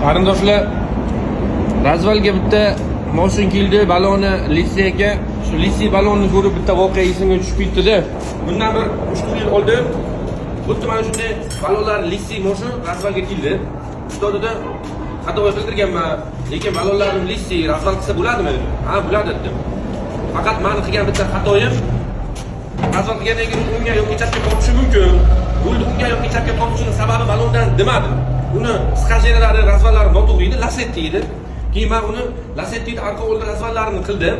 Qarindoshlar, razvalga bitta moshin keldi, baloni Lisi aka. Shu Lisi balonni ko'rib bitta voqea esimga tushib ketdi-da. Bundan bir 3 yil oldin xuddi mana shunday balonlar Lisi moshin razvalga keldi. Ustodida xato qildirganman, lekin balonlarni Lisi razval qilsa bo'ladimi? Ha, bo'ladi dedim. Faqat meni qilgan bitta xatoyim razval qilgandan keyin unga yoki chapga tortishi mumkin. Bo'ldi unga yoki chapga tortishining sababi balondan demadim. Uni skajeralari, razvallari noto'g'ri edi, lasetti edi. Keyin men uni lasettini orqa oldin razvallarini qildim.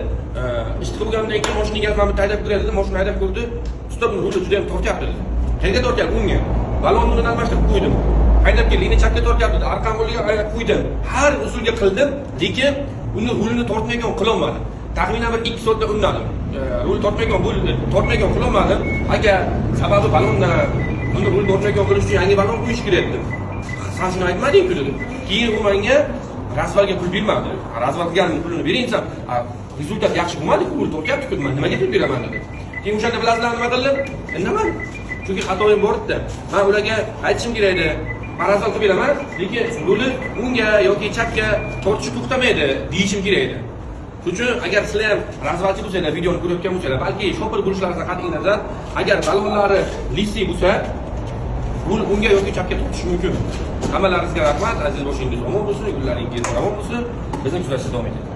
Ishni qilgandan keyin mashinaga men haydab kiradi, mashina haydab ko'rdi. Ustob rulni juda ham tortyapti dedi. Qayerga tortyapti unga? Balonni bilan almashtirib qo'ydim. Haydab keldi, chapga tortyapti dedi. Orqa qo'liga haydab qo'ydim. Har usulga qildim, lekin uni rulni tortmagan qila olmadim. Taxminan bir 2 soatda unnadim. Rul tortmagan qila olmadim. Agar sababi balondan uni rul tortmagan qilish uchun yangi balon qo'yish kerak edi. Sen shuni aytmading-ku dedi. Keyin u menga razvalga pul bermadi. Razval qilganim pulini bering desam, rezultat yaxshi bo'lmadi-ku, pul tortyapti-ku, men nimaga pul beraman dedi. Keyin o'shanda bilasizlar nima qildim? Indaman. Chunki xatoyim bor edi. Men ularga aytishim kerak edi. Men razval qilib beraman, lekin ruli unga yoki chapga tortish to'xtamaydi, deyishim kerak edi. Shuning uchun agar sizlar ham razvalchi bo'lsanglar, videoni ko'rayotgan bo'lsanglar, balki shopir bo'lishlaringizdan qat'iy nazar, agar balonlari Lisi bo'lsa, rul unga yoki chapga tortishi mumkin. Hammalaringizga rahmat, aziz boshingiz omon bo'lsin, kunlaringiz omon bo'lsin. Bizning uchrashishimiz davom etadi.